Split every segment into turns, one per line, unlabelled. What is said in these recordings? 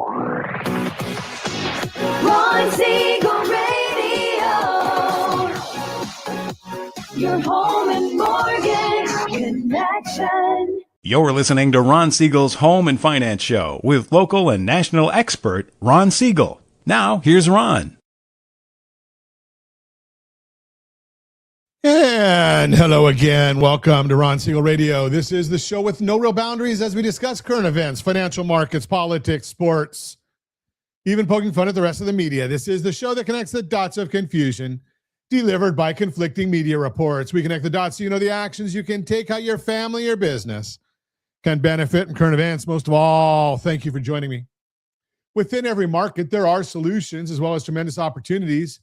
Ron Siegel Radio, your home and mortgage connection.
You're listening to Ron Siegel's Home and Finance Show with local and national expert Ron Siegel. Now, here's Ron.
And hello again. Welcome to Ron Siegel Radio. This is the show with no real boundaries as we discuss current events, financial markets, politics, sports, even poking fun at the rest of the media. This is the show that connects the dots of confusion delivered by conflicting media reports. We connect the dots so you know the actions you can take, how your family or business can benefit from current events. Most of all, thank you for joining me. Within every market, there are solutions as well as tremendous opportunities.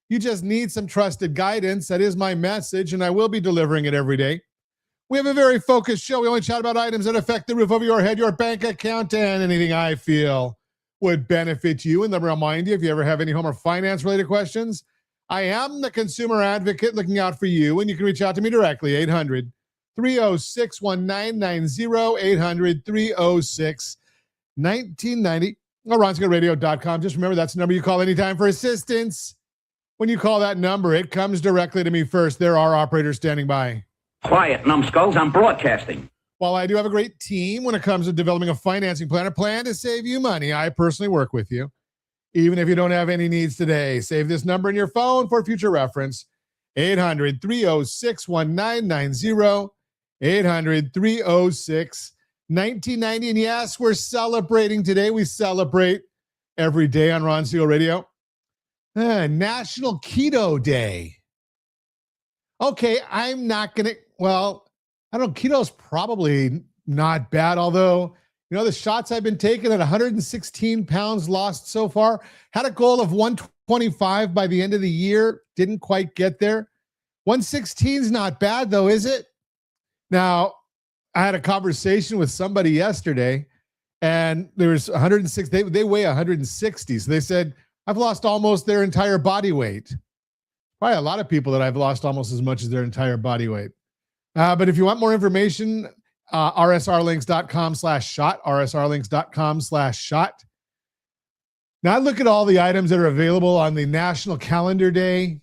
You just need some trusted guidance. That is my message, and I will be delivering it every day. We have a very focused show. We only chat about items that affect the roof over your head, your bank account, and anything I feel would benefit you. And let me remind you, if you ever have any home or finance-related questions, I am the consumer advocate looking out for you, and you can reach out to me directly, 800-306-1990, 800-306-1990, or RonSiegelRadio.com. Just remember, that's the number you call anytime for assistance. When you call that number, it comes directly to me first. There are operators standing by.
Quiet, numbskulls. I'm broadcasting.
While I do have a great team when it comes to developing a financing plan, a plan to save you money, I personally work with you. Even if you don't have any needs today, save this number in your phone for future reference. 800-306-1990, 800-306-1990. And yes, we're celebrating today. We celebrate every day on Ron Siegel Radio. National Keto Day. Okay, I'm not going to, well, I don't know, keto's probably not bad, although, you know, the shots I've been taking at 116 pounds lost so far, had a goal of 125 by the end of the year, didn't quite get there. 116 is not bad though, is it? Now, I had a conversation with somebody yesterday, and there was 106, they weigh 160, so they said, I've lost almost their entire body weight. Probably a lot of people that I've lost almost as much as their entire body weight. But if you want more information, rsrlinks.com/shot, rsrlinks.com/shot. Now I look at all the items that are available on the National Calendar Day,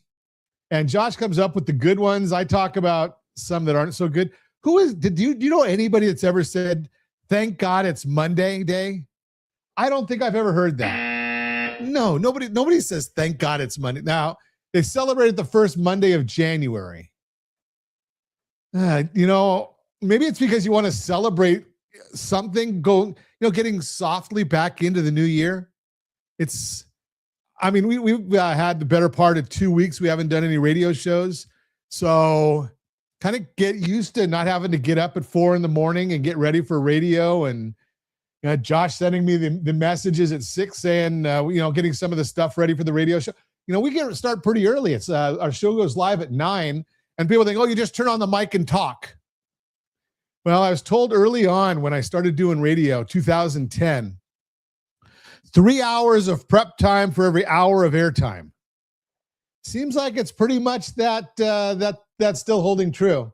and Josh comes up with the good ones. I talk about some that aren't so good. Do you know anybody that's ever said, thank God it's Monday Day? I don't think I've ever heard that. No, nobody says, thank God it's Monday. Now, they celebrated the first Monday of January. You know, maybe it's because you want to celebrate something, getting softly back into the new year. We've had the better part of 2 weeks. We haven't done any radio shows. So kind of get used to not having to get up at 4 a.m. and get ready for radio. And Josh sending me the messages at 6 saying, getting some of the stuff ready for the radio show. We start pretty early. It's our show goes live at 9, and people think, oh, you just turn on the mic and talk. Well, I was told early on when I started doing radio, 2010, 3 hours of prep time for every hour of airtime. Seems like it's pretty much that's still holding true.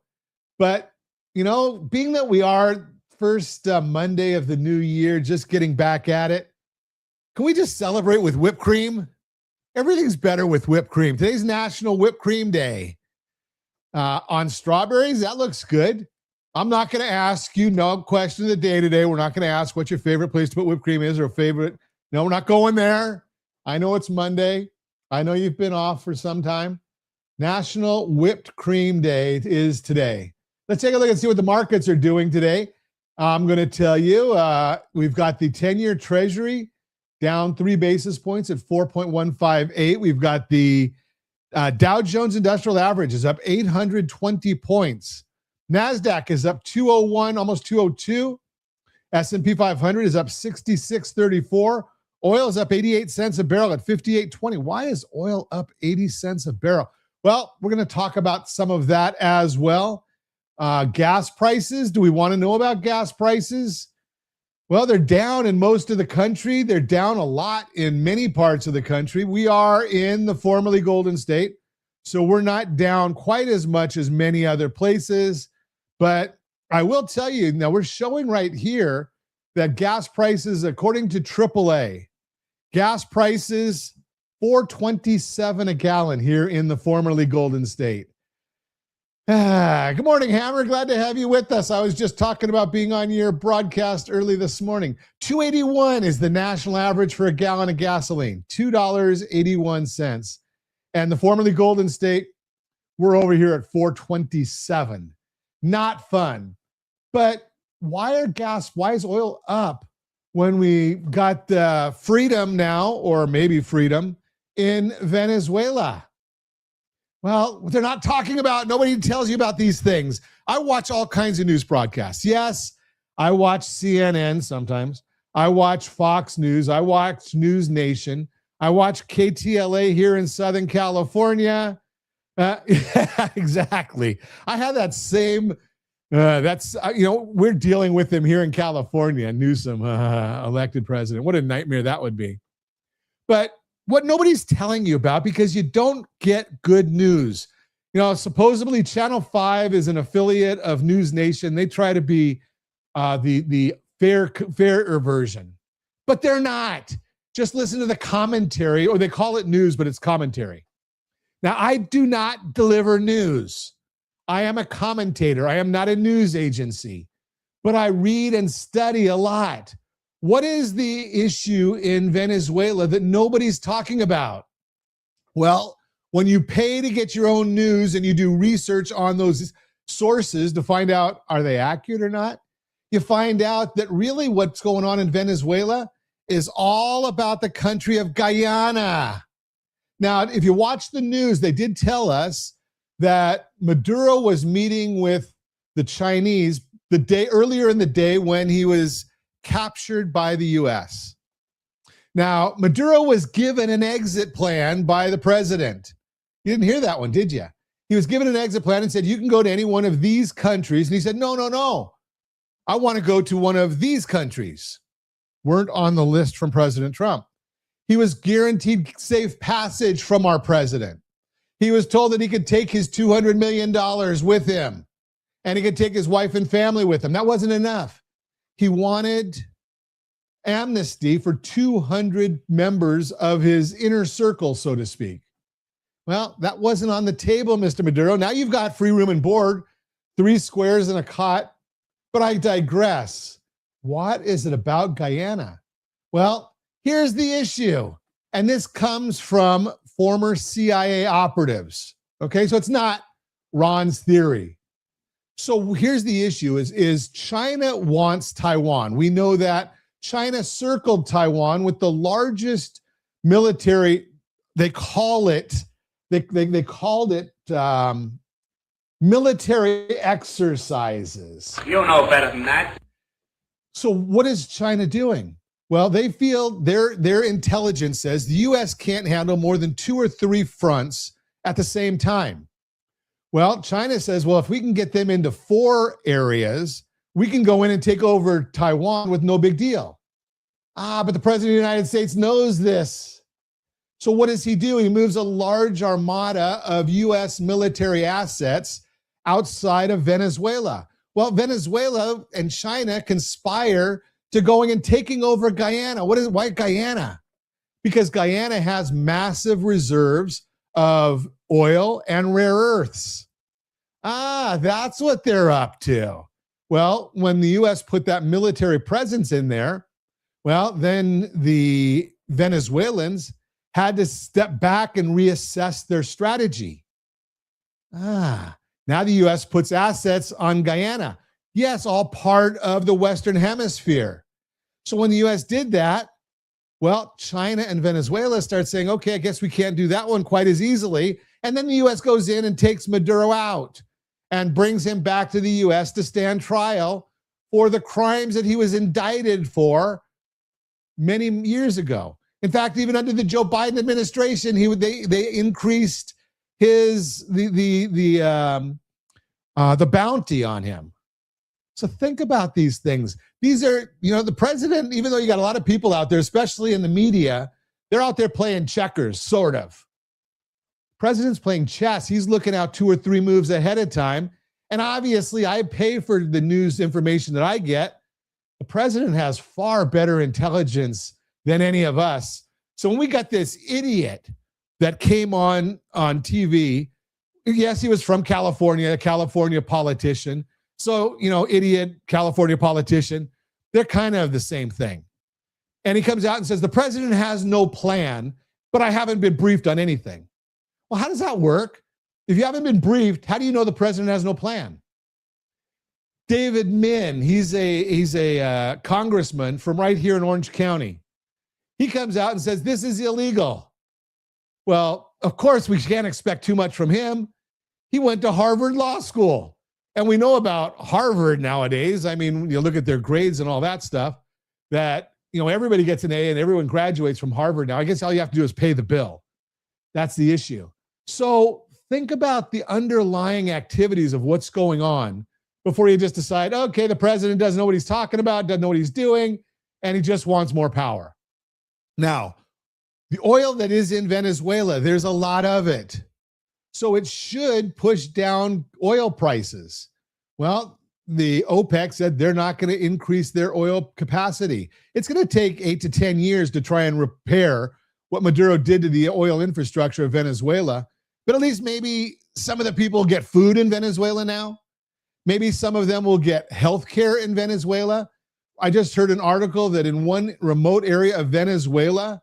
But, being that we are first Monday of the new year, just getting back at it, can we just celebrate with whipped cream? Everything's better with whipped cream. Today's National Whipped Cream Day. On strawberries, that looks good. I'm not going to ask you, no question of the day today. We're not going to ask what your favorite place to put whipped cream is or favorite. No, we're not going there. I know it's Monday. I know you've been off for some time. National Whipped Cream Day is today. Let's take a look and see what the markets are doing today. I'm going to tell you, we've got the 10-year Treasury down 3 basis points at 4.158. We've got the Dow Jones Industrial Average is up 820 points. NASDAQ is up 201, almost 202. S&P 500 is up 66.34. Oil is up 88 cents a barrel at 58.20. Why is oil up 80 cents a barrel? Well, we're going to talk about some of that as well. Gas prices. Do we want to know about gas prices? Well, they're down in most of the country. They're down a lot in many parts of the country. We are in the formerly Golden State, so we're not down quite as much as many other places. But I will tell you, now we're showing right here that gas prices, according to AAA, gas prices $4.27 a gallon here in the formerly Golden State. Good morning, Hammer. Glad to have you with us. I was just talking about being on your broadcast early this morning. $2.81 is the national average for a gallon of gasoline, $2.81. And the formerly Golden State, we're over here at $4.27. Not fun. But why is oil up when we got freedom now, or maybe freedom, in Venezuela? Well, they're not talking about, nobody tells you about these things. I watch all kinds of news broadcasts. Yes, I watch CNN sometimes. I watch Fox News. I watch News Nation. I watch KTLA here in Southern California. Exactly. I have that same, we're dealing with him here in California. Newsom, elected president. What a nightmare that would be. But what nobody's telling you about, because you don't get good news. Supposedly Channel 5 is an affiliate of News Nation. They try to be the fairer version, but they're not. Just listen to the commentary, or they call it news, but it's commentary. Now, I do not deliver news. I am a commentator. I am not a news agency, but I read and study a lot. What is the issue in Venezuela that nobody's talking about? Well, when you pay to get your own news and you do research on those sources to find out, are they accurate or not? You find out that really what's going on in Venezuela is all about the country of Guyana. Now, if you watch the news, they did tell us that Maduro was meeting with the Chinese earlier in the day when he was captured by the U.S. Now, Maduro was given an exit plan by the president. You didn't hear that one, did you? He was given an exit plan and said, you can go to any one of these countries. And he said, no. I want to go to one of these countries. Weren't on the list from President Trump. He was guaranteed safe passage from our president. He was told that he could take his $200 million with him, and he could take his wife and family with him. That wasn't enough. He wanted amnesty for 200 members of his inner circle, so to speak. Well, that wasn't on the table, Mr. Maduro. Now you've got free room and board, 3 squares and a cot. But I digress. What is it about Guyana? Well, here's the issue. And this comes from former CIA operatives. Okay, so it's not Ron's theory. So here's the issue is China wants Taiwan. We know that China circled Taiwan with the largest military, they called it military exercises.
You know better than that.
So what is China doing? Well, they feel their intelligence says the U.S. can't handle more than 2 or 3 fronts at the same time. Well, China says, well, if we can get them into 4 areas, we can go in and take over Taiwan with no big deal. But the president of the United States knows this. So what does he do? He moves a large armada of U.S. military assets outside of Venezuela. Well, Venezuela and China conspire to going and taking over Guyana. Why Guyana? Because Guyana has massive reserves of oil and rare earths. That's what they're up to. Well, when the U.S. put that military presence in there, well, then the Venezuelans had to step back and reassess their strategy. Now the U.S. puts assets on Guyana. Yes, all part of the Western Hemisphere. So when the U.S. did that, well, China and Venezuela start saying, okay, I guess we can't do that one quite as easily. And then the U.S. goes in and takes Maduro out and brings him back to the U.S. to stand trial for the crimes that he was indicted for many years ago. In fact, even under the Joe Biden administration, they increased the bounty on him. So think about these things. These are, the president, even though you got a lot of people out there, especially in the media, they're out there playing checkers, sort of. President's playing chess. He's looking out 2 or 3 moves ahead of time. And obviously, I pay for the news information that I get. The president has far better intelligence than any of us. So when we got this idiot that came on TV, yes, he was from California, a California politician. So, idiot California politician, they're kind of the same thing. And he comes out and says, the president has no plan, but I haven't been briefed on anything. Well, how does that work? If you haven't been briefed, how do you know the president has no plan? David Min, he's a congressman from right here in Orange County. He comes out and says, this is illegal. Well, of course, we can't expect too much from him. He went to Harvard Law School. And we know about Harvard nowadays. I mean, you look at their grades and all that stuff, that, everybody gets an A and everyone graduates from Harvard now. I guess all you have to do is pay the bill. That's the issue. So think about the underlying activities of what's going on before you just decide, okay, the president doesn't know what he's talking about, doesn't know what he's doing, and he just wants more power. Now, the oil that is in Venezuela, there's a lot of it. So it should push down oil prices. Well, the OPEC said they're not going to increase their oil capacity. It's going to take 8 to 10 years to try and repair what Maduro did to the oil infrastructure of Venezuela. But at least maybe some of the people get food in Venezuela now. Maybe some of them will get health care in Venezuela. I just heard an article that in one remote area of Venezuela,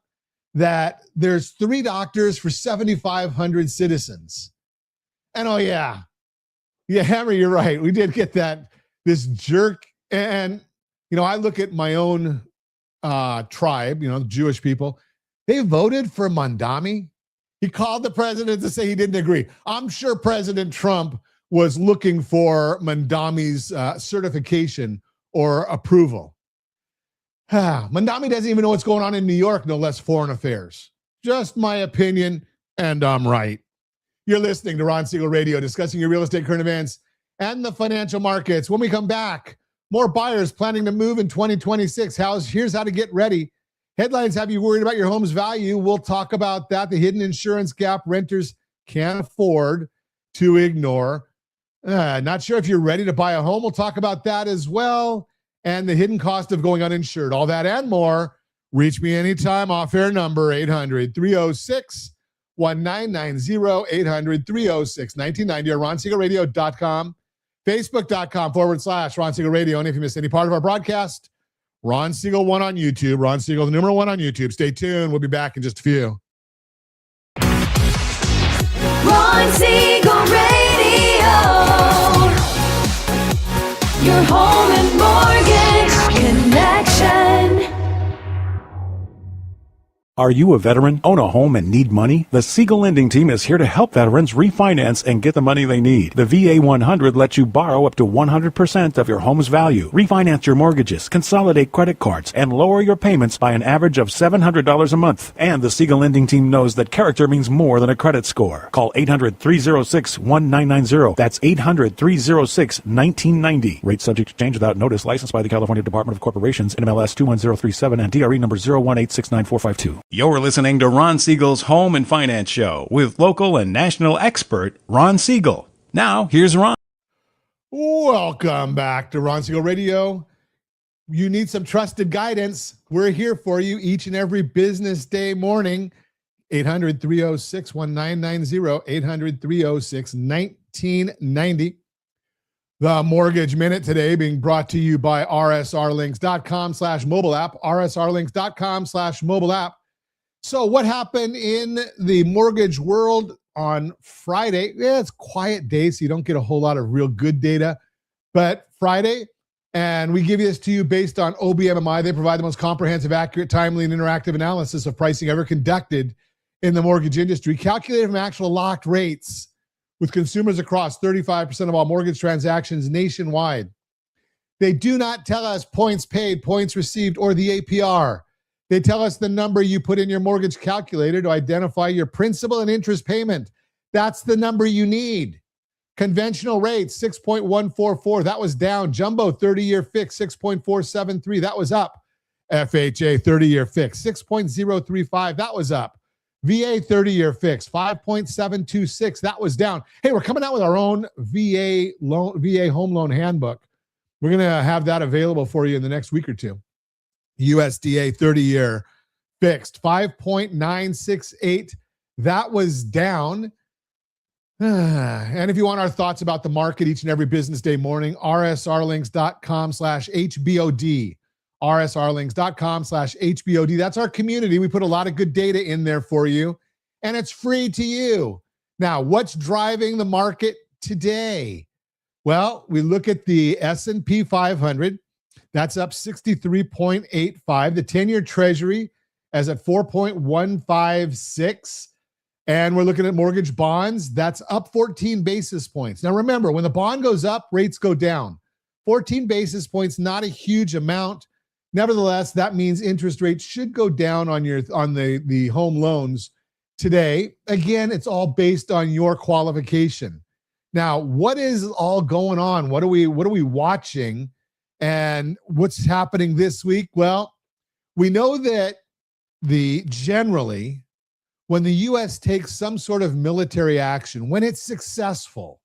that there's 3 doctors for 7,500 citizens. And Hammer, you're right. We did get this jerk. And, I look at my own tribe, Jewish people. They voted for Mandami. He called the president to say he didn't agree. I'm sure President Trump was looking for Mandami's certification or approval. Mandami doesn't even know what's going on in New York, no less foreign affairs. Just my opinion, and I'm right. You're listening to Ron Siegel Radio, discussing your real estate current events and the financial markets. When we come back, more buyers planning to move in 2026. Here's how to get ready. Headlines have you worried about your home's value. We'll talk about that. The hidden insurance gap renters can't afford to ignore. Not sure if you're ready to buy a home. We'll talk about that as well. And the hidden cost of going uninsured. All that and more. Reach me anytime. Off-air number 800-306-1990. 800-306-1990 or RonSiegelRadio.com. Facebook.com/Ron Siegel Radio. And if you missed any part of our broadcast, Ron Siegel 1 on YouTube. Ron Siegel, the number 1 on YouTube. Stay tuned. We'll be back in just a few.
Ron Siegel Radio. Your home and mortgage connection.
Are you a veteran, own a home, and need money? The Siegel Lending Team is here to help veterans refinance and get the money they need. The VA 100 lets you borrow up to 100% of your home's value, refinance your mortgages, consolidate credit cards, and lower your payments by an average of $700 a month. And the Siegel Lending Team knows that character means more than a credit score. Call 800-306-1990. That's 800-306-1990. Rate subject to change without notice. Licensed by the California Department of Corporations, NMLS 21037, and DRE number 018694452. You're listening to Ron Siegel's Home and Finance Show with local and national expert Ron Siegel. Now, here's Ron.
Welcome back to Ron Siegel Radio. You need some trusted guidance. We're here for you each and every business day morning. 800-306-1990, 800-306-1990. The Mortgage Minute today being brought to you by rsrlinks.com/mobile app, rsrlinks.com/mobile app. So what happened in the mortgage world on Friday? Yeah, it's a quiet day, so you don't get a whole lot of real good data. But Friday, and we give this to you based on OBMMI. They provide the most comprehensive, accurate, timely, and interactive analysis of pricing ever conducted in the mortgage industry, calculated from actual locked rates with consumers across 35% of all mortgage transactions nationwide. They do not tell us points paid, points received, or the APR. They tell us the number you put in your mortgage calculator to identify your principal and interest payment. That's the number you need. Conventional rates, 6.144. That was down. Jumbo 30-year fix, 6.473. That was up. FHA 30-year fix, 6.035. That was up. VA 30-year fix, 5.726. That was down. Hey, we're coming out with our own VA home loan handbook. We're going to have that available for you in the next week or two. USDA 30-year fixed 5.968. That was down. And if you want our thoughts about the market each and every business day morning, rsrlinks.com/HBOD. rsrlinks.com/HBOD. That's our community. We put a lot of good data in there for you, and it's free to you. Now, what's driving the market today? Well, we look at the S&P 500. That's up 63.85. The 10-year Treasury is at 4.156. And we're looking at mortgage bonds. That's up 14 basis points. Now, remember, when the bond goes up, rates go down. 14 basis points, not a huge amount. Nevertheless, that means interest rates should go down on the home loans today. Again, it's all based on your qualification. Now, what is all going on? What are we watching? And what's happening this week? Well, we know that generally, when the U.S. takes some sort of military action, when it's successful,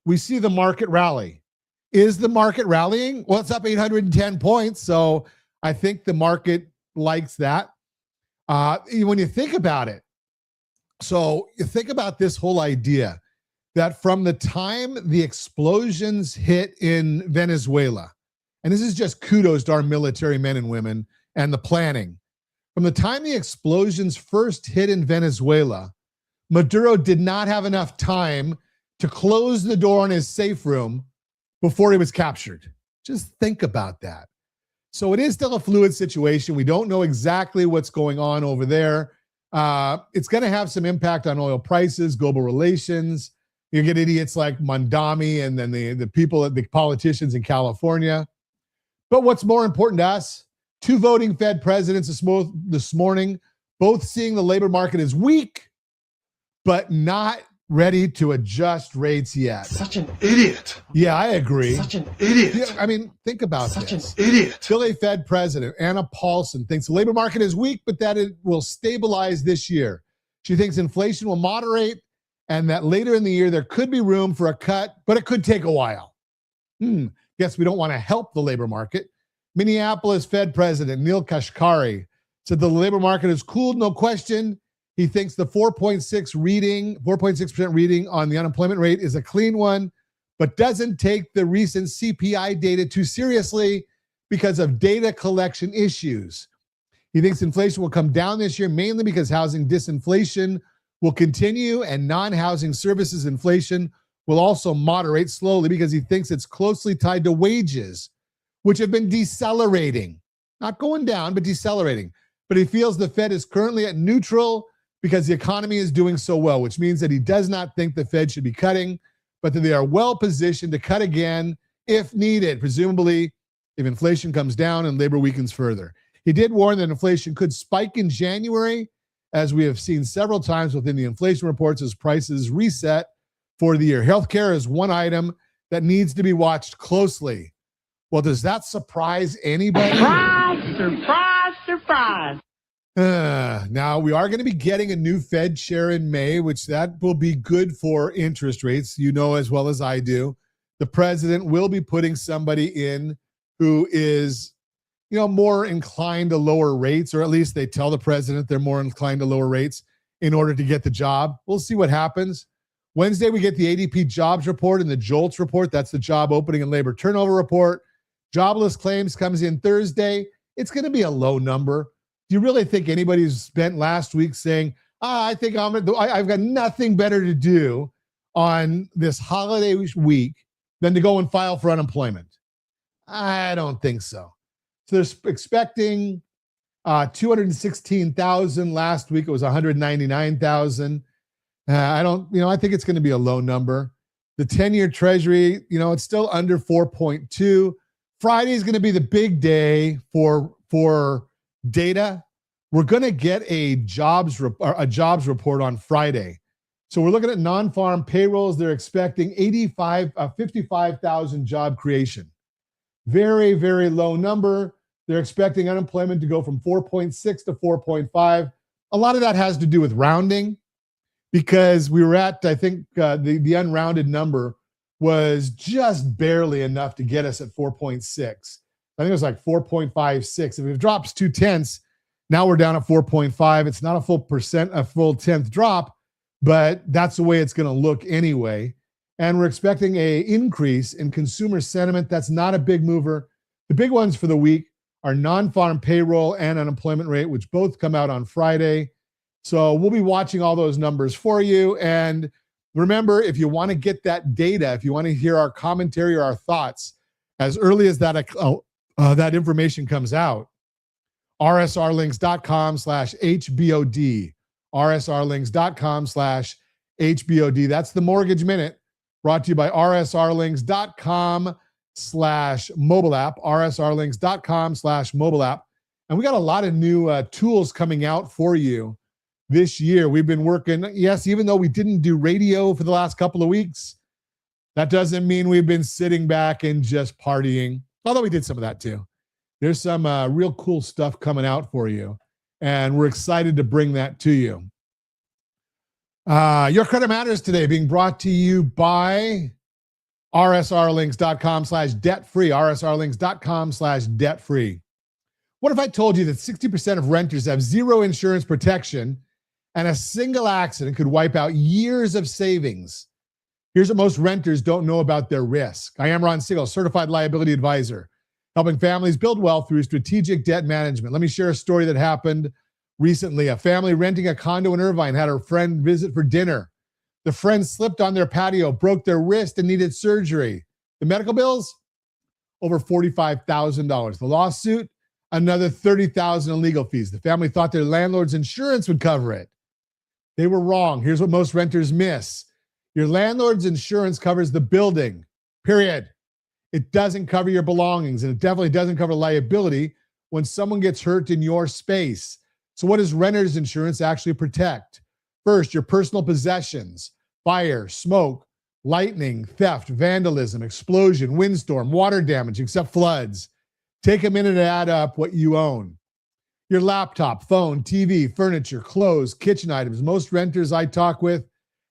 we see the market rally. Is the market rallying? Well, it's up 810 points, so I think the market likes that. When you think about it, so you think about this whole idea that from the time the explosions hit in Venezuela, and this is just kudos to our military men and women and the planning. From the time the explosions first hit in Venezuela, Maduro did not have enough time to close the door in his safe room before he was captured. Just think about that. So it is still a fluid situation. We don't know exactly what's going on over there. It's going to have some impact on oil prices, global relations. You get idiots like Mondami and then the politicians in California. But what's more important to us, 2 voting Fed presidents this morning, both seeing the labor market as weak, but not ready to adjust rates yet.
Such an idiot.
Yeah, I agree.
Such an idiot.
Yeah, I mean, think about
Such
this.
an idiot.
Philly Fed President Anna Paulson thinks the labor market is weak, but that it will stabilize this year. She thinks inflation will moderate and that later in the year there could be room for a cut, but it could take a while. Guess we don't want to help the labor market. Minneapolis Fed President Neil Kashkari said the labor market has cooled, no question. He thinks the 4.6% reading on the unemployment rate is a clean one, but doesn't take the recent CPI data too seriously because of data collection issues. He thinks inflation will come down this year mainly because housing disinflation will continue and non-housing services inflation will also moderate slowly because he thinks it's closely tied to wages, which have been decelerating, not going down, but decelerating. But he feels the Fed is currently at neutral because the economy is doing so well, which means that he does not think the Fed should be cutting, but that they are well positioned to cut again if needed, presumably if inflation comes down and labor weakens further. He did warn that inflation could spike in January, as we have seen several times within the inflation reports as prices reset for the year. Healthcare is one item that needs to be watched closely. Well, does that surprise anybody?
Surprise, surprise, surprise.
Now, we are going to be getting a new Fed chair in May, which that will be good for interest rates. You know as well as I do. The president will be putting somebody in who is, more inclined to lower rates, or at least they tell the president they're more inclined to lower rates in order to get the job. We'll see what happens. Wednesday, we get the ADP jobs report and the JOLTS report. That's the job opening and labor turnover report. Jobless claims comes in Thursday. It's going to be a low number. Do you really think anybody's spent last week saying, I think I've got nothing better to do on this holiday week than to go and file for unemployment? I don't think so. So they're expecting 216,000. Last week it was 199,000. I think it's going to be a low number. The 10-year Treasury, it's still under 4.2. Friday is going to be the big day for data. We're going to get a jobs report on Friday. So we're looking at non-farm payrolls. They're expecting 55,000 job creation. Very, very low number. They're expecting unemployment to go from 4.6 to 4.5. A lot of that has to do with rounding because we were at, I think, the unrounded number was just barely enough to get us at 4.6. I think it was like 4.56. If it drops 0.2, now we're down at 4.5. It's not a full tenth drop, but that's the way it's going to look anyway. And we're expecting an increase in consumer sentiment. That's not a big mover. The big ones for the week are non-farm payroll and unemployment rate, which both come out on Friday. So we'll be watching all those numbers for you. And remember, if you want to get that data, if you want to hear our commentary or our thoughts as early as that information comes out, rsrlinks.com/HBOD, rsrlinks.com/HBOD. That's the Mortgage Minute, brought to you by rsrlinks.com/mobile app, rsrlinks.com/mobile app. And we got a lot of new tools coming out for you this year. We've been working, yes, even though we didn't do radio for the last couple of weeks, that doesn't mean we've been sitting back and just partying, although we did some of that too. There's some real cool stuff coming out for you, and we're excited to bring that to you. Your Credit Matters today being brought to you by rsrlinks.com/debt-free, rsrlinks.com/debt-free. What if I told you that 60% of renters have zero insurance protection and a single accident could wipe out years of savings? Here's what most renters don't know about their risk. I am Ron Siegel, Certified Liability Advisor, helping families build wealth through strategic debt management. Let me share a story that happened recently. A family renting a condo in Irvine had a friend visit for dinner. The friend slipped on their patio, broke their wrist, and needed surgery. The medical bills? Over $45,000. The lawsuit? Another $30,000 in legal fees. The family thought their landlord's insurance would cover it. They were wrong. Here's what most renters miss. Your landlord's insurance covers the building, period. It doesn't cover your belongings, and it definitely doesn't cover liability when someone gets hurt in your space. So what does renter's insurance actually protect? First, your personal possessions: fire, smoke, lightning, theft, vandalism, explosion, windstorm, water damage, except floods. Take a minute to add up what you own. Your laptop, phone, TV, furniture, clothes, kitchen items. Most renters I talk with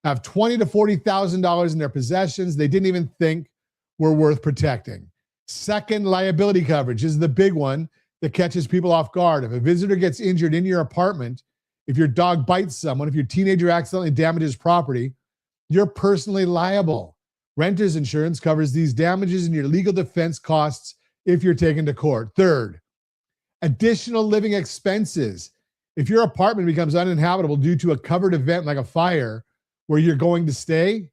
have $20,000 to $40,000 in their possessions they didn't even think were worth protecting. Second, liability coverage is the big one that catches people off guard. If a visitor gets injured in your apartment, if your dog bites someone, if your teenager accidentally damages property, you're personally liable. Renter's insurance covers these damages and your legal defense costs if you're taken to court. Third, additional living expenses. If your apartment becomes uninhabitable due to a covered event like a fire, where you're going to stay,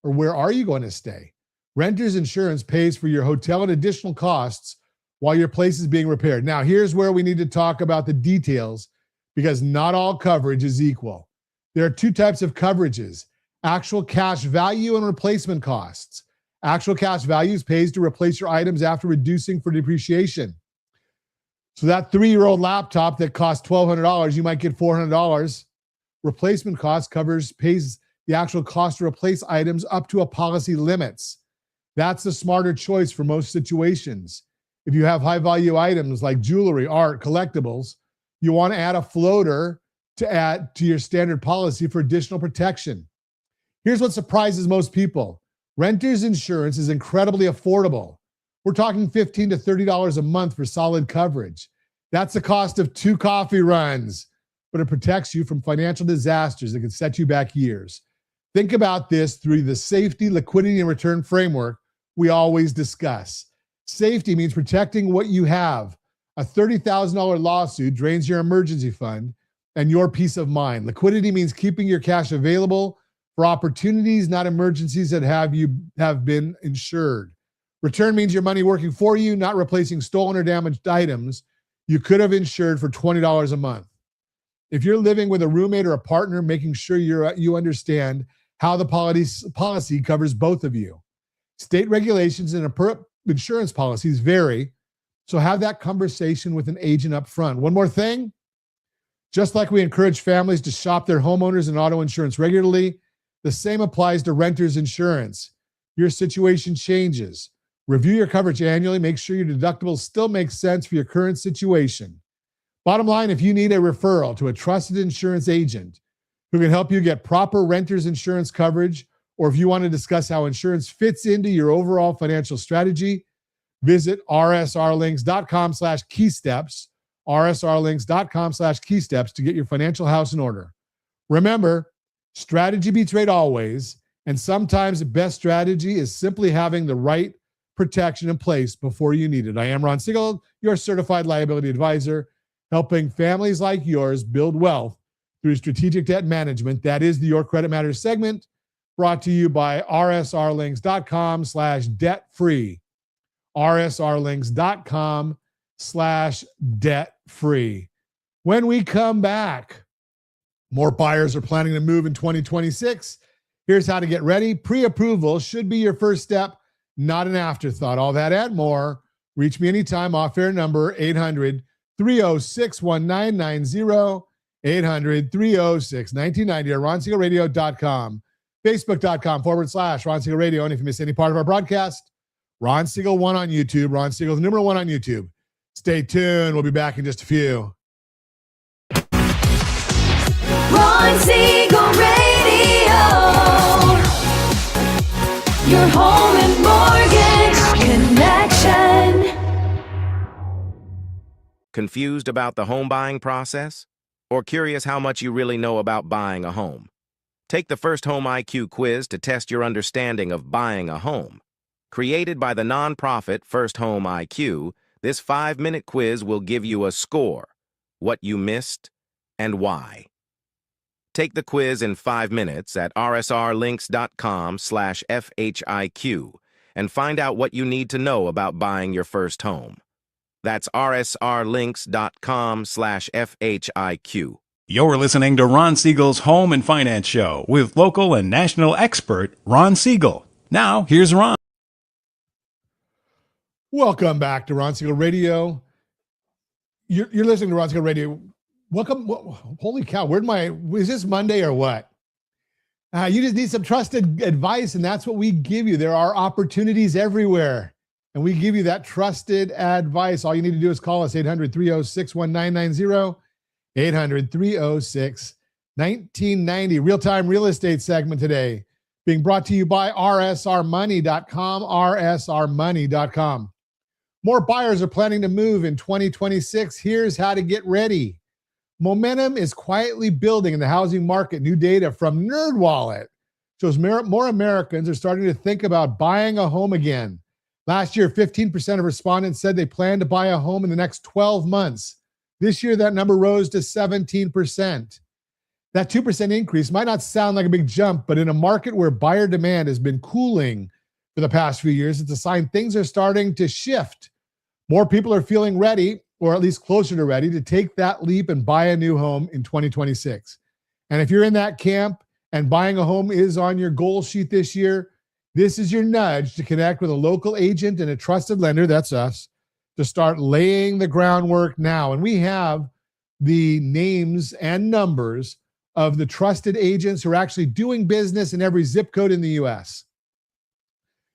or where are you going to stay? Renter's insurance pays for your hotel and additional costs while your place is being repaired. Now, here's where we need to talk about the details, because not all coverage is equal. There are two types of coverages: actual cash value and replacement costs. Actual cash values pays to replace your items after reducing for depreciation. So that 3-year-old laptop that costs $1,200, you might get $400. Replacement cost pays the actual cost to replace items up to a policy limits. That's the smarter choice for most situations. If you have high value items like jewelry, art, collectibles, you want to add a floater to add to your standard policy for additional protection. Here's what surprises most people. Renter's insurance is incredibly affordable. We're talking $15 to $30 a month for solid coverage. That's the cost of 2 coffee runs, but it protects you from financial disasters that can set you back years. Think about this through the safety, liquidity, and return framework we always discuss. Safety means protecting what you have. A $30,000 lawsuit drains your emergency fund and your peace of mind. Liquidity means keeping your cash available for opportunities, not emergencies that have been insured. Return means your money working for you, not replacing stolen or damaged items you could have insured for $20 a month. If you're living with a roommate or a partner, making sure you understand how the policy covers both of you. State regulations and insurance policies vary, so have that conversation with an agent up front. One more thing, just like we encourage families to shop their homeowners and auto insurance regularly, the same applies to renter's insurance. Your situation changes. Review your coverage annually. Make sure your deductible still makes sense for your current situation. Bottom line, if you need a referral to a trusted insurance agent who can help you get proper renter's insurance coverage or if you want to discuss how insurance fits into your overall financial strategy, visit rsrlinks.com/keysteps, rsrlinks.com/keysteps to get your financial house in order. Remember, strategy beats rate always, and sometimes the best strategy is simply having the right protection in place before you need it. I am Ron Siegel, your certified liability advisor, helping families like yours build wealth through strategic debt management. That is the Your Credit Matters segment, brought to you by rsrlinks.com/debt-free. rsrlinks.com/debt-free. When we come back, more buyers are planning to move in 2026. Here's how to get ready. Pre-approval should be your first step, not an afterthought. All that and more. Reach me anytime. Off-air number 800-306-1990, 800-306-1990, or RonSiegelRadio.com, Facebook.com/Ron Siegel Radio. And if you miss any part of our broadcast, Ron Siegel 1 on YouTube. Ron Siegel, the number 1 on YouTube. Stay tuned. We'll be back in just a few.
Ron Siegel Radio. Your home and mortgage connection.
Confused about the home buying process? Or curious how much you really know about buying a home? Take the First Home IQ quiz to test your understanding of buying a home. Created by the nonprofit First Home IQ, this 5-minute quiz will give you a score, what you missed, and why. Take the quiz in 5 minutes at rsrlinks.com/FHIQ and find out what you need to know about buying your first home. That's rsrlinks.com/FHIQ.
You're listening to Ron Siegel's Home and Finance Show with local and national expert Ron Siegel. Now, here's Ron.
Welcome back to Ron Siegel Radio. You're listening to Ron Siegel Radio. Welcome. Holy cow. Is this Monday or what? You just need some trusted advice, and that's what we give you. There are opportunities everywhere, and we give you that trusted advice. All you need to do is call us 800-306-1990, 800-306-1990. Real-time real estate segment today being brought to you by rsrmoney.com, rsrmoney.com. More buyers are planning to move in 2026. Here's how to get ready. Momentum is quietly building in the housing market. New data from NerdWallet shows more Americans are starting to think about buying a home again. Last year, 15% of respondents said they plan to buy a home in the next 12 months. This year, that number rose to 17%. That 2% increase might not sound like a big jump, but in a market where buyer demand has been cooling for the past few years, it's a sign things are starting to shift. More people are feeling ready, or at least closer to ready, to take that leap and buy a new home in 2026. And if you're in that camp and buying a home is on your goal sheet this year, this is your nudge to connect with a local agent and a trusted lender, that's us, to start laying the groundwork now. And we have the names and numbers of the trusted agents who are actually doing business in every zip code in the U.S.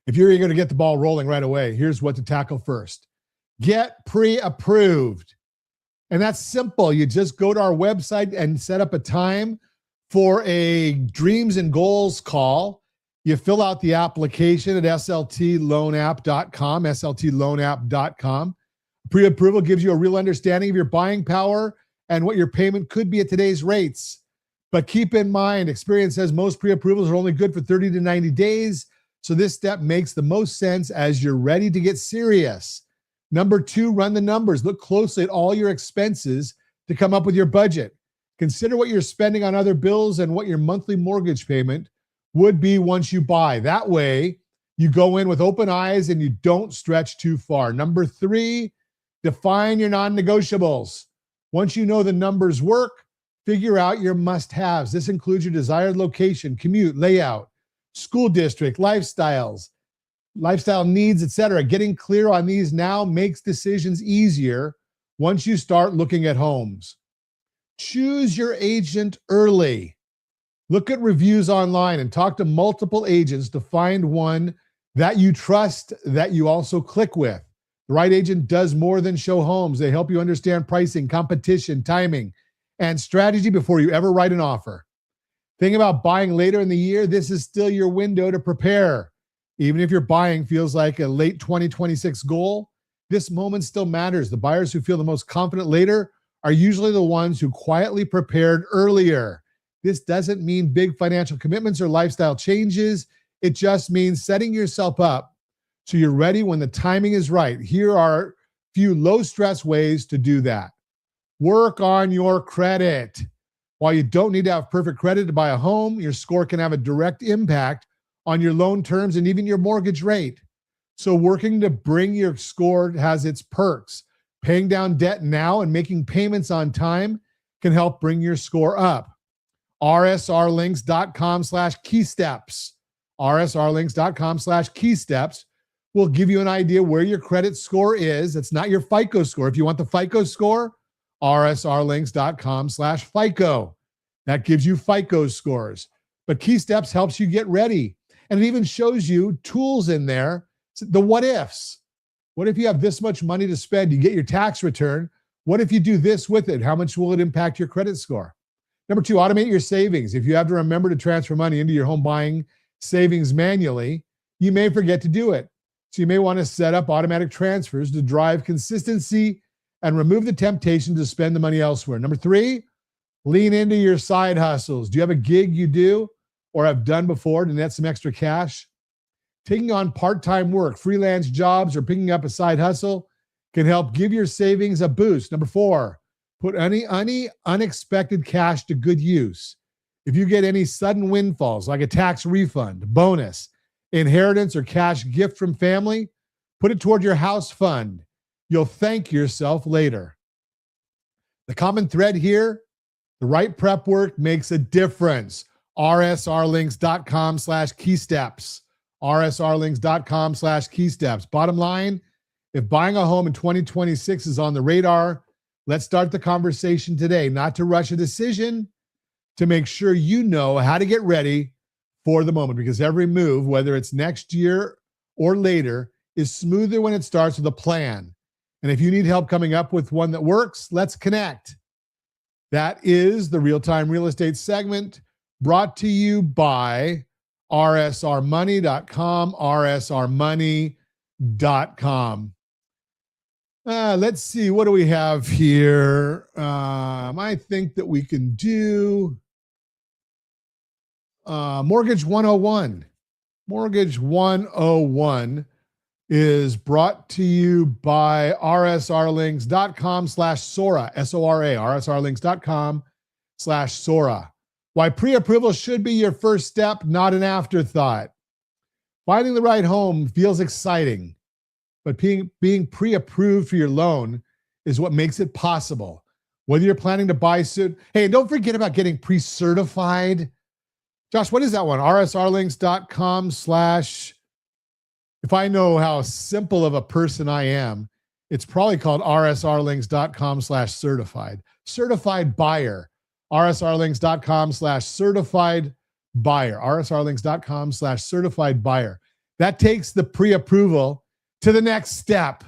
If you're going to get the ball rolling right away, here's what to tackle first. Get pre-approved. And that's simple. You just go to our website and set up a time for a dreams and goals call. You fill out the application at sltloanapp.com, sltloanapp.com. Pre-approval gives you a real understanding of your buying power and what your payment could be at today's rates. But keep in mind, experience says most pre-approvals are only good for 30 to 90 days. So this step makes the most sense as you're ready to get serious. Number 2, run the numbers. Look closely at all your expenses to come up with your budget. Consider what you're spending on other bills and what your monthly mortgage payment would be once you buy. That way, you go in with open eyes and you don't stretch too far. Number 3, define your non-negotiables. Once you know the numbers work, figure out your must-haves. This includes your desired location, commute, layout, school district, lifestyle needs, etc. Getting clear on these now makes decisions easier once you start looking at homes. Choose your agent early. Look at reviews online and talk to multiple agents to find one that you trust, that you also click with. The right agent does more than show homes. They help you understand pricing, competition, timing, and strategy before you ever write an offer. Think about buying later in the year. This is still your window to prepare. Even if your buying feels like a late 2026 goal, this moment still matters. The buyers who feel the most confident later are usually the ones who quietly prepared earlier. This doesn't mean big financial commitments or lifestyle changes. It just means setting yourself up so you're ready when the timing is right. Here are a few low-stress ways to do that. Work on your credit. While you don't need to have perfect credit to buy a home, your score can have a direct impact on your loan terms and even your mortgage rate. So working to bring your score has its perks. Paying down debt now and making payments on time can help bring your score up. rsrlinks.com/keysteps. rsrlinks.com/keysteps will give you an idea where your credit score is. It's not your FICO score. If you want the FICO score, rsrlinks.com/FICO. That gives you FICO scores. But KeySteps helps you get ready. And it even shows you tools in there, the what ifs. What if you have this much money to spend? You get your tax return. What if you do this with it? How much will it impact your credit score? Number 2, automate your savings. If you have to remember to transfer money into your home buying savings manually, you may forget to do it. So you may want to set up automatic transfers to drive consistency and remove the temptation to spend the money elsewhere. Number 3, lean into your side hustles. Do you have a gig you do or have done before to net some extra cash? Taking on part-time work, freelance jobs, or picking up a side hustle can help give your savings a boost. Number 4, put any unexpected cash to good use. If you get any sudden windfalls like a tax refund, bonus, inheritance, or cash gift from family, put it toward your house fund. You'll thank yourself later. The common thread here, the right prep work makes a difference. rsrlinks.com/keysteps. rsrlinks.com/keysteps. Bottom line, if buying a home in 2026 is on the radar, let's start the conversation today, not to rush a decision, to make sure you know how to get ready for the moment, because every move, whether it's next year or later, is smoother when it starts with a plan. And if you need help coming up with one that works, let's connect. That is the Real-Time Real Estate segment brought to you by rsrmoney.com, rsrmoney.com. Let's see, what do we have here? I think that we can do Mortgage 101. Mortgage 101 is brought to you by rsrlinks.com/Sora, S-O-R-A, rsrlinks.com/Sora. Why pre-approval should be your first step, not an afterthought. Finding the right home feels exciting, but being pre-approved for your loan is what makes it possible. Whether you're planning to buy soon, hey, and don't forget about getting pre-certified. Josh, what is that one? rsrlinks.com/ if I know how simple of a person I am, it's probably called rsrlinks.com/certified. Certified buyer. rsrlinks.com/certified buyer. rsrlinks.com/certified buyer. That takes the pre-approval to the next step,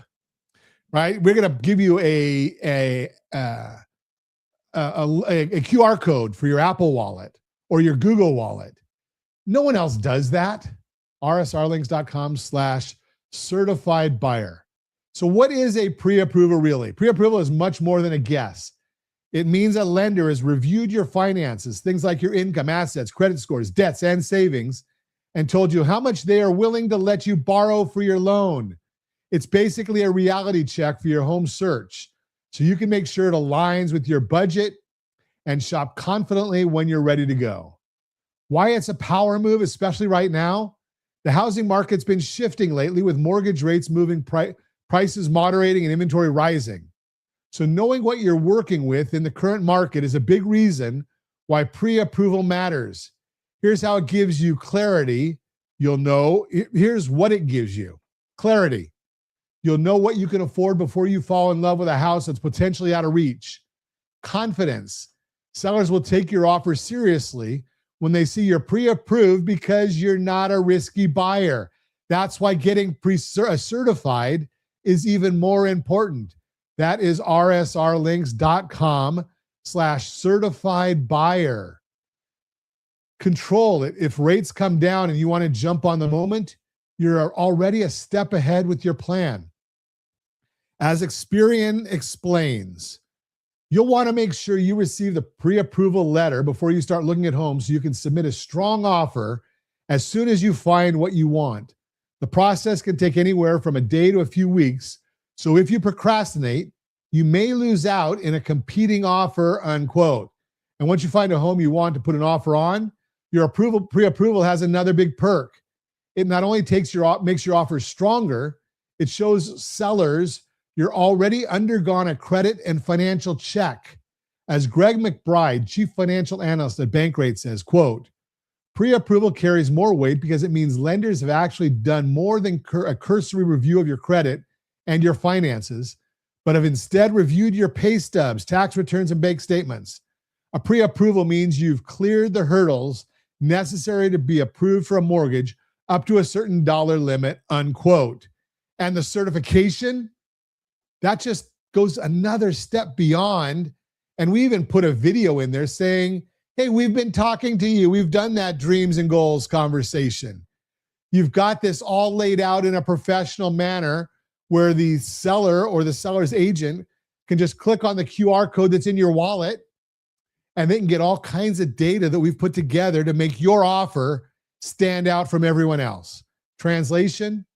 right? We're going to give you a QR code for your Apple Wallet or your Google Wallet. No one else does that. rsrlinks.com/certified buyer. So what is a pre-approval really? Pre-approval is much more than a guess. It means a lender has reviewed your finances, things like your income, assets, credit scores, debts, and savings, and told you how much they are willing to let you borrow for your loan. It's basically a reality check for your home search, so you can make sure it aligns with your budget and shop confidently when you're ready to go. Why it's a power move, especially right now? The housing market's been shifting lately with mortgage rates moving, prices moderating, and inventory rising. So knowing what you're working with in the current market is a big reason why pre-approval matters. Here's how it gives you clarity. You'll know, here's what it gives you. Clarity. You'll know what you can afford before you fall in love with a house that's potentially out of reach. Confidence. Sellers will take your offer seriously when they see you're pre-approved because you're not a risky buyer. That's why getting certified is even more important. That is rsrlinks.com/certified buyer. control it. If rates come down and you want to jump on the moment, you're already a step ahead with your plan. As Experian explains, you'll want to make sure you receive the pre-approval letter before you start looking at homes so you can submit a strong offer as soon as you find what you want. The process can take anywhere from a day to a few weeks, so if you procrastinate, you may lose out in a competing offer, unquote. And once you find a home you want to put an offer on, your pre-approval has another big perk. It not only makes your offer stronger, it shows sellers you're already undergone a credit and financial check. As Greg McBride, chief financial analyst at Bankrate says, quote, pre-approval carries more weight because it means lenders have actually done more than a cursory review of your credit and your finances, but have instead reviewed your pay stubs, tax returns, and bank statements. A pre-approval means you've cleared the hurdles necessary to be approved for a mortgage up to a certain dollar limit, unquote. And the certification, that just goes another step beyond. And we even put a video in there saying, hey, we've been talking to you. We've done that dreams and goals conversation. You've got this all laid out in a professional manner where the seller or the seller's agent can just click on the QR code that's in your wallet, and they can get all kinds of data that we've put together to make your offer stand out from everyone else. Translation,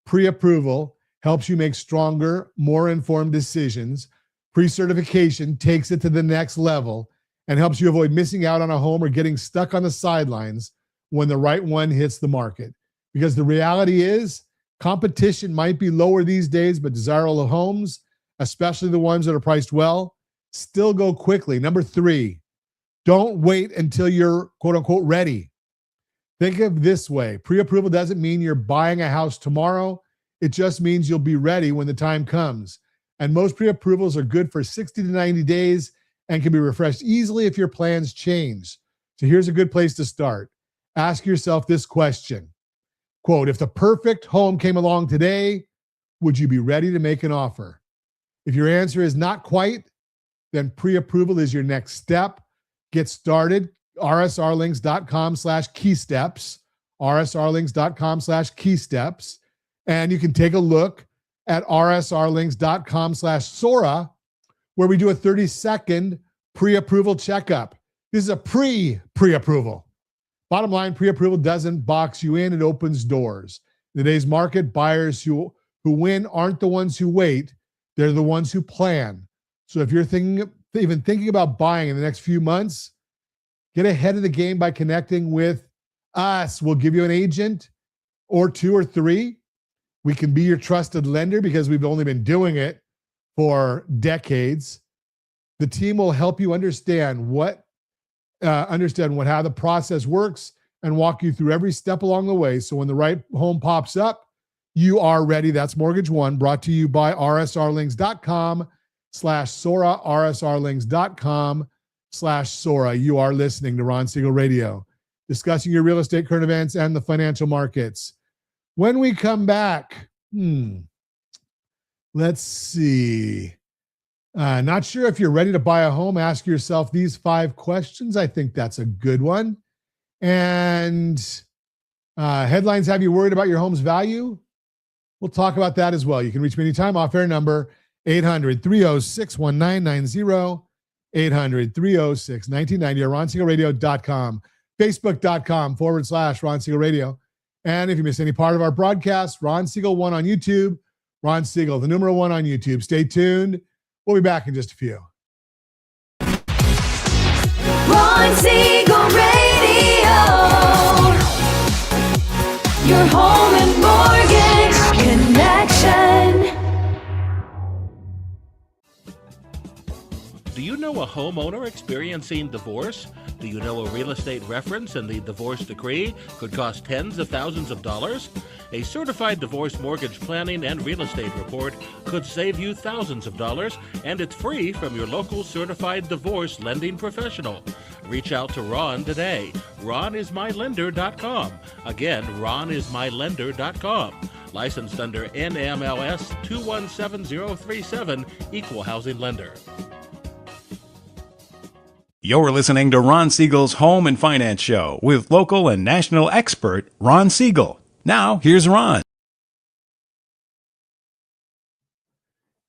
pre-approval helps you make stronger, more informed decisions. Pre-certification takes it to the next level and helps you avoid missing out on a home or getting stuck on the sidelines when the right one hits the market. Because the reality is, competition might be lower these days, but desirable homes, especially the ones that are priced well, still go quickly. Number 3, don't wait until you're quote unquote ready. Think of it this way. Pre-approval doesn't mean you're buying a house tomorrow. It just means you'll be ready when the time comes. And most pre-approvals are good for 60 to 90 days and can be refreshed easily if your plans change. So here's a good place to start. Ask yourself this question. Quote, if the perfect home came along today, would you be ready to make an offer? If your answer is not quite, then pre-approval is your next step. Get started. rsrlinks.com/keysteps, rsrlinks.com/keysteps. And you can take a look at rsrlinks.com/Sora, where we do a 30-second pre-approval checkup. This is a pre-approval. Bottom line, pre-approval doesn't box you in, it opens doors. In today's market, buyers who win aren't the ones who wait, they're the ones who plan. So if you're even thinking about buying in the next few months, get ahead of the game by connecting with us. We'll give you an agent or 2 or 3. We can be your trusted lender because we've only been doing it for decades. The team will help you understand how the process works and walk you through every step along the way. So when the right home pops up, you are ready. That's Mortgage One, brought to you by rsrlinks.com/Sora, rsrlinks.com/Sora. You are listening to Ron Siegel Radio, discussing your real estate, current events, and the financial markets. When we come back, let's see. Not sure if you're ready to buy a home. Ask yourself these 5 questions. I think that's a good one. And headlines have you worried about your home's value? We'll talk about that as well. You can reach me anytime. Off-air number 800-306-1990, 800-306-1990, or ronsiegelradio.com, facebook.com/Ron Siegel Radio. And if you miss any part of our broadcast, Ron Siegel 1 on YouTube, Ron Siegel, the number 1 on YouTube. Stay tuned. We'll be back in just a few.
Ron Siegel Radio. Your home and mortgage connection.
Do you know a homeowner experiencing divorce? Do you know a real estate reference in the divorce decree could cost tens of thousands of dollars? A certified divorce mortgage planning and real estate report could save you thousands of dollars, and it's free from your local certified divorce lending professional. Reach out to Ron today. RonIsMyLender.com. Again, RonIsMyLender.com. Licensed under NMLS 217037, Equal Housing Lender.
You're listening to Ron Siegel's Home and Finance Show with local and national expert Ron Siegel. Now, here's Ron.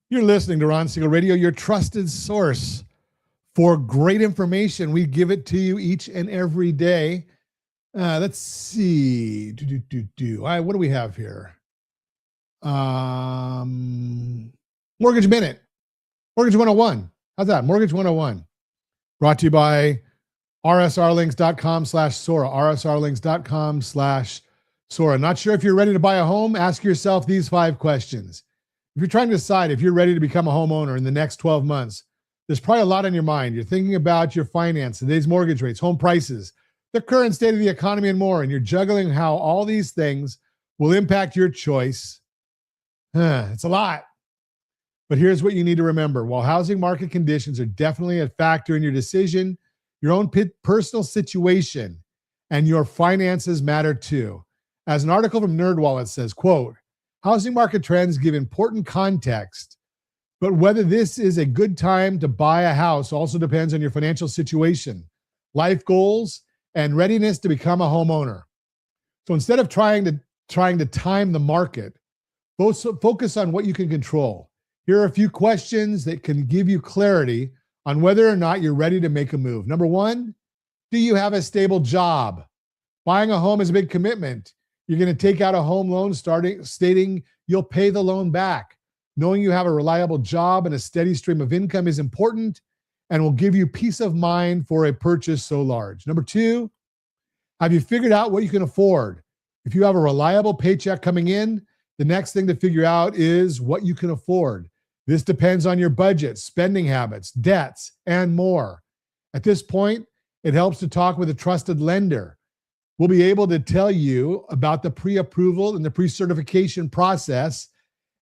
You're listening to Ron Siegel Radio, your trusted source for great information. We give it to you each and every day. Let's see. What do we have here? Mortgage Minute. Mortgage 101. How's that? Mortgage 101. Brought to you by rsrlinks.com/Sora. rsrlinks.com/Sora. Not sure if you're ready to buy a home? Ask yourself these 5 questions. If you're trying to decide if you're ready to become a homeowner in the next 12 months, there's probably a lot on your mind. You're thinking about your finance, today's mortgage rates, home prices, the current state of the economy, and more. And you're juggling how all these things will impact your choice. It's a lot. But here's what you need to remember. While housing market conditions are definitely a factor in your decision, your own personal situation and your finances matter too. As an article from NerdWallet says, quote, housing market trends give important context, but whether this is a good time to buy a house also depends on your financial situation, life goals, and readiness to become a homeowner. So instead of trying to time the market, focus on what you can control. Here are a few questions that can give you clarity on whether or not you're ready to make a move. Number 1, do you have a stable job? Buying a home is a big commitment. You're going to take out a home loan stating you'll pay the loan back. Knowing you have a reliable job and a steady stream of income is important and will give you peace of mind for a purchase so large. Number 2, have you figured out what you can afford? If you have a reliable paycheck coming in, the next thing to figure out is what you can afford. This depends on your budget, spending habits, debts, and more. At this point, it helps to talk with a trusted lender. We'll be able to tell you about the pre-approval and the pre-certification process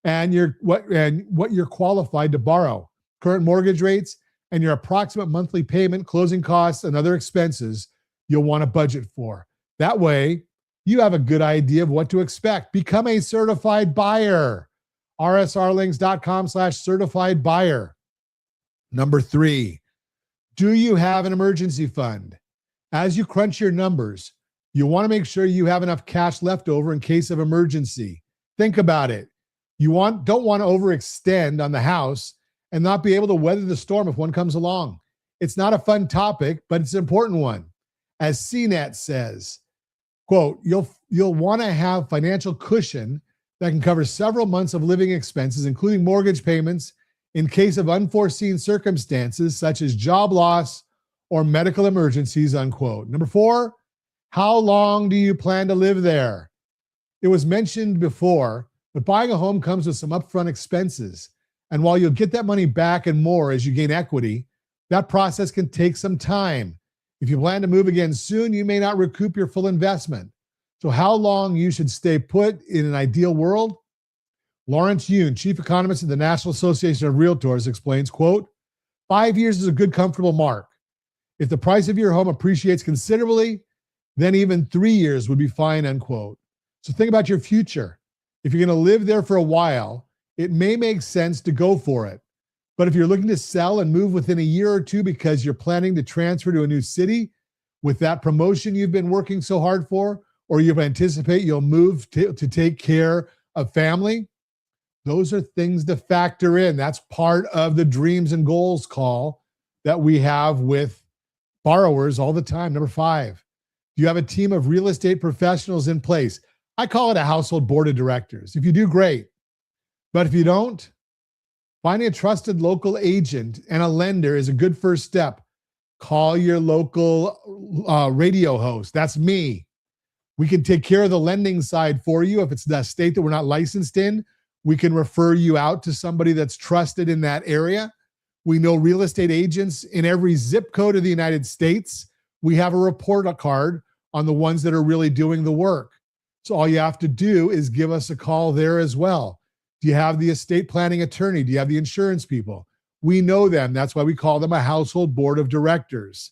and what you're qualified to borrow, current mortgage rates, and your approximate monthly payment, closing costs, and other expenses you'll want to budget for. That way, you have a good idea of what to expect. Become a certified buyer. rsrlinks.com/certified buyer. Number 3, do you have an emergency fund? As you crunch your numbers, you want to make sure you have enough cash left over in case of emergency. Think about it. You don't want to overextend on the house and not be able to weather the storm if one comes along. It's not a fun topic, but it's an important one. As CNET says, quote, you'll want to have financial cushion that can cover several months of living expenses, including mortgage payments, in case of unforeseen circumstances such as job loss or medical emergencies, unquote. Number 4, how long do you plan to live there? It was mentioned before, but buying a home comes with some upfront expenses. And while you'll get that money back and more as you gain equity, that process can take some time. If you plan to move again soon, you may not recoup your full investment. So how long you should stay put in an ideal world? Lawrence Yoon, chief economist of the National Association of Realtors, explains, quote, 5 years is a good comfortable mark. If the price of your home appreciates considerably, then even 3 years would be fine, unquote. So think about your future. If you're going to live there for a while, it may make sense to go for it. But if you're looking to sell and move within a year or two because you're planning to transfer to a new city with that promotion you've been working so hard for, or you anticipate you'll move to take care of family, those are things to factor in. That's part of the dreams and goals call that we have with borrowers all the time. Number 5, do you have a team of real estate professionals in place? I call it a household board of directors. If you do, great. But if you don't, finding a trusted local agent and a lender is a good first step. Call your local radio host. That's me. We can take care of the lending side for you. If it's the state that we're not licensed in, we can refer you out to somebody that's trusted in that area. We know real estate agents in every zip code of the United States. We have a report card on the ones that are really doing the work. So all you have to do is give us a call there as well. Do you have the estate planning attorney? Do you have the insurance people? We know them. That's why we call them a household board of directors.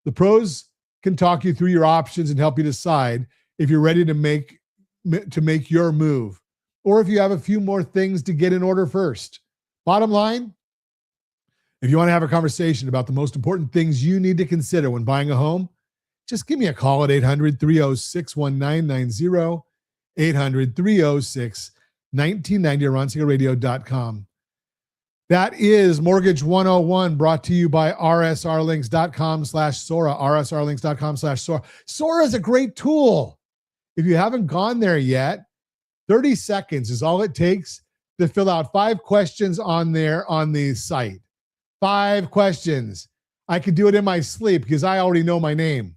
The pros can talk you through your options and help you decide if you're ready to make your move, or if you have a few more things to get in order first. Bottom line, If you want to have a conversation about the most important things you need to consider when buying a home, just give me a call at 800-306-1990, 800-306-1990 or ronsiegelradio.com. That is Mortgage 101, brought to you by rsrlinks.com/Sora, rsrlinks.com/Sora. Sora is a great tool. If you haven't gone there yet, 30 seconds is all it takes to fill out 5 questions on the site. 5 questions. I could do it in my sleep because I already know my name.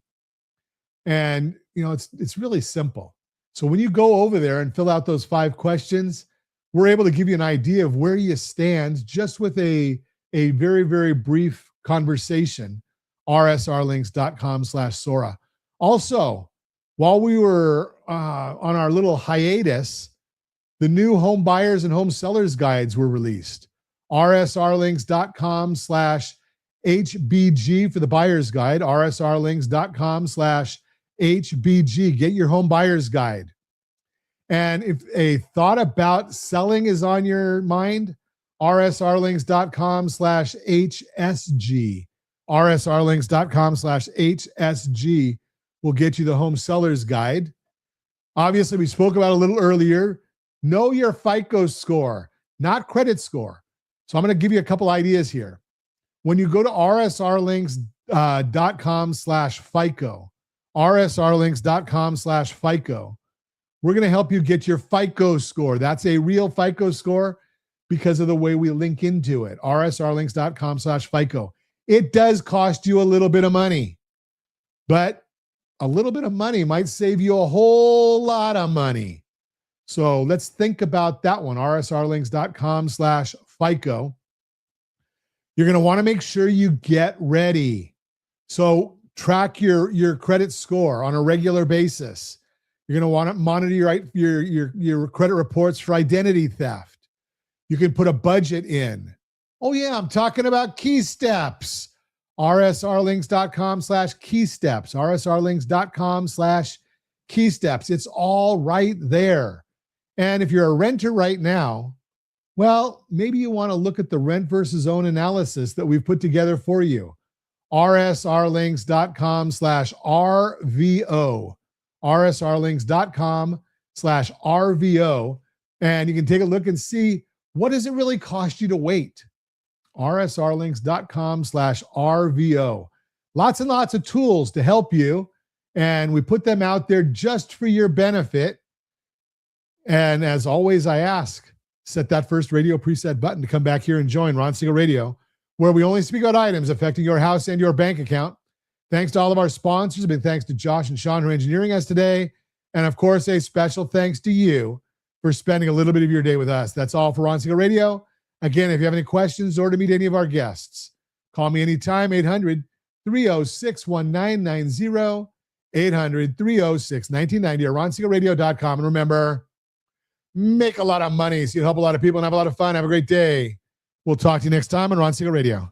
And, it's really simple. So when you go over there and fill out those 5 questions, we're able to give you an idea of where you stand just with a very, very brief conversation, rsrlinks.com/Sora. Also, while we were on our little hiatus, the new home buyers and home sellers guides were released. rsrlinks.com/HBG for the buyer's guide, rsrlinks.com/HBG. Get your home buyer's guide. And if a thought about selling is on your mind, rsrlinks.com/HSG. rsrlinks.com/HSG will get you the home seller's guide. Obviously, we spoke about a little earlier. Know your FICO score, not credit score. So I'm going to give you a couple ideas here. When you go to rsrlinks.com/FICO, rsrlinks.com/FICO, we're going to help you get your FICO score. That's a real FICO score because of the way we link into it. rsrlinks.com/FICO. It does cost you a little bit of money, but a little bit of money might save you a whole lot of money. So let's think about that one, rsrlinks.com/FICO. You're going to want to make sure you get ready. So track your credit score on a regular basis. You're going to want to monitor your credit reports for identity theft. You can put a budget in. Oh yeah, I'm talking about key steps. rsrlinks.com/key steps. rsrlinks.com/key steps. It's all right there. And if you're a renter right now, well, maybe you want to look at the rent versus own analysis that we've put together for you. rsrlinks.com/RVO. rsrlinks.com/RVO. And you can take a look and see, what does it really cost you to wait? rsrlinks.com/RVO. Lots and lots of tools to help you. And we put them out there just for your benefit. And as always, I ask, set that first radio preset button to come back here and join Ron Siegel Radio, where we only speak about items affecting your house and your bank account. Thanks to all of our sponsors. A big thanks to Josh and Sean who are engineering us today. And of course, a special thanks to you for spending a little bit of your day with us. That's all for Ron Siegel Radio. Again, if you have any questions or to meet any of our guests, call me anytime, 800-306-1990, 800-306-1990 or ronsiegelradio.com. And remember, make a lot of money so you help a lot of people and have a lot of fun. Have a great day. We'll talk to you next time on Ron Siegel Radio.